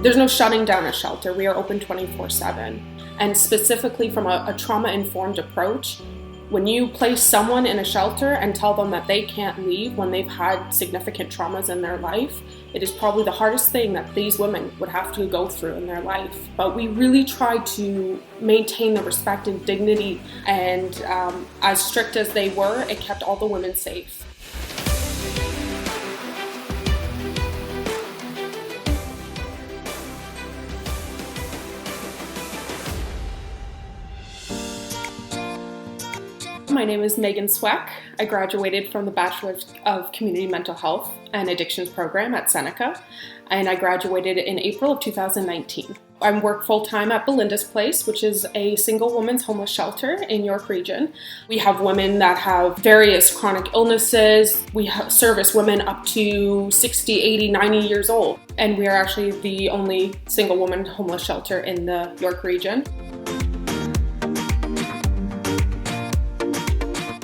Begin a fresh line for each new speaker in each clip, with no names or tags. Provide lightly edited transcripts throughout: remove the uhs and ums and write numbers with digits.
There's no shutting down a shelter. We are open 24/7. And specifically from a trauma-informed approach, when you place someone in a shelter and tell them that they can't leave when they've had significant traumas in their life, it is probably the hardest thing that these women would have to go through in their life. But we really try to maintain the respect and dignity, and as strict as they were, it kept all the women safe. My name is Szwec. I graduated from the Bachelor of Community Mental Health and Addictions program at Seneca, and I graduated in April of 2019. I work full-time at Belinda's Place, which is a single women's homeless shelter in York Region. We have women that have various chronic illnesses. We service women up to 60, 80, 90 years old, and we are actually the only single woman homeless shelter in the York Region.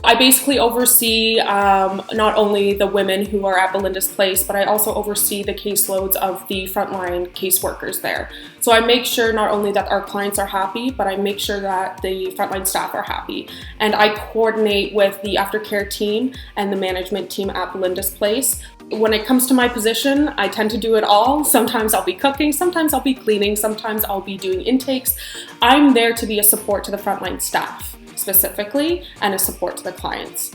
I basically oversee not only the women who are at Belinda's Place, but I also oversee the caseloads of the frontline caseworkers there. So I make sure not only that our clients are happy, but I make sure that the frontline staff are happy. And I coordinate with the aftercare team and the management team at Belinda's Place. When it comes to my position, I tend to do it all. Sometimes I'll be cooking, sometimes I'll be cleaning, sometimes I'll be doing intakes. I'm there to be a support to the frontline staff specifically, and a support to the clients.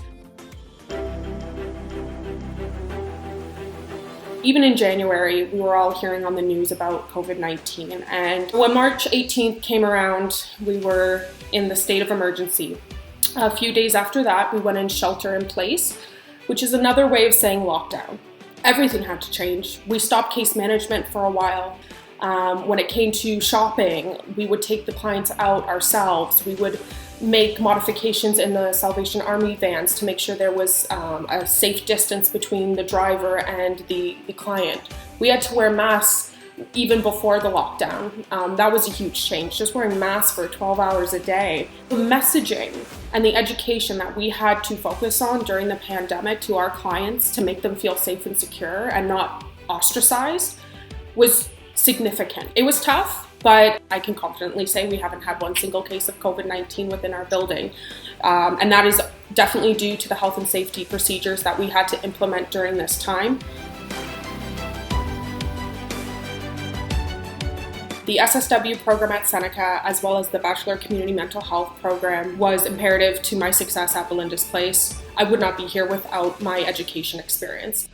Even in January, we were all hearing on the news about COVID-19, and when March 18th came around, we were in the state of emergency. A few days after that, we went in shelter in place, which is another way of saying lockdown. Everything had to change. We stopped case management for a while. When it came to shopping, we would take the clients out ourselves. We would make modifications in the Salvation Army vans to make sure there was a safe distance between the driver and the client. We had to wear masks even before the lockdown. That was a huge change, just wearing masks for 12 hours a day. The messaging and the education that we had to focus on during the pandemic to our clients to make them feel safe and secure and not ostracized was significant. It was tough, but I can confidently say we haven't had one single case of COVID-19 within our building. And that is definitely due to the health and safety procedures that we had to implement during this time. The SSW program at Seneca, as well as the Bachelor of Community Mental Health program, was imperative to my success at Belinda's Place. I would not be here without my education experience.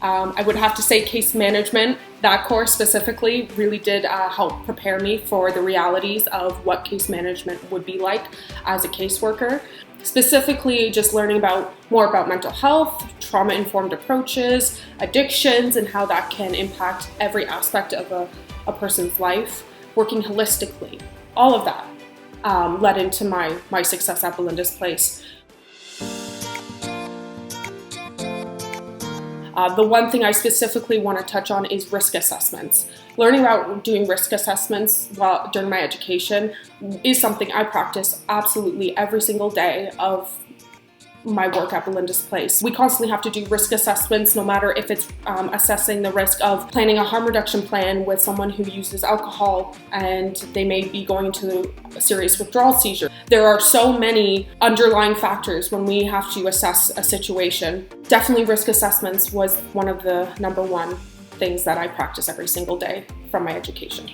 I would have to say case management, that course specifically, really did help prepare me for the realities of what case management would be like as a caseworker. Specifically, just learning more about mental health, trauma-informed approaches, addictions, and how that can impact every aspect of a person's life, working holistically. All of that led into my success at Belinda's Place. The one thing I specifically want to touch on is risk assessments. Learning about doing risk assessments during my education is something I practice absolutely every single day of my work at Belinda's Place. We constantly have to do risk assessments, no matter if it's assessing the risk of planning a harm reduction plan with someone who uses alcohol and they may be going into a serious withdrawal seizure. There are so many underlying factors when we have to assess a situation. Definitely risk assessments was one of the number one things that I practice every single day from my education.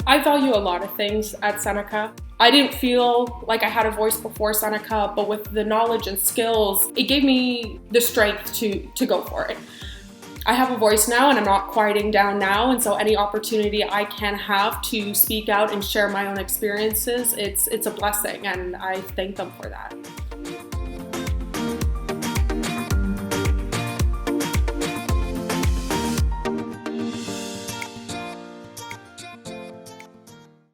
I value a lot of things at Seneca. I didn't feel like I had a voice before Seneca, but with the knowledge and skills, it gave me the strength to go for it. I have a voice now and I'm not quieting down now, and so any opportunity I can have to speak out and share my own experiences, it's a blessing, and I thank them for that.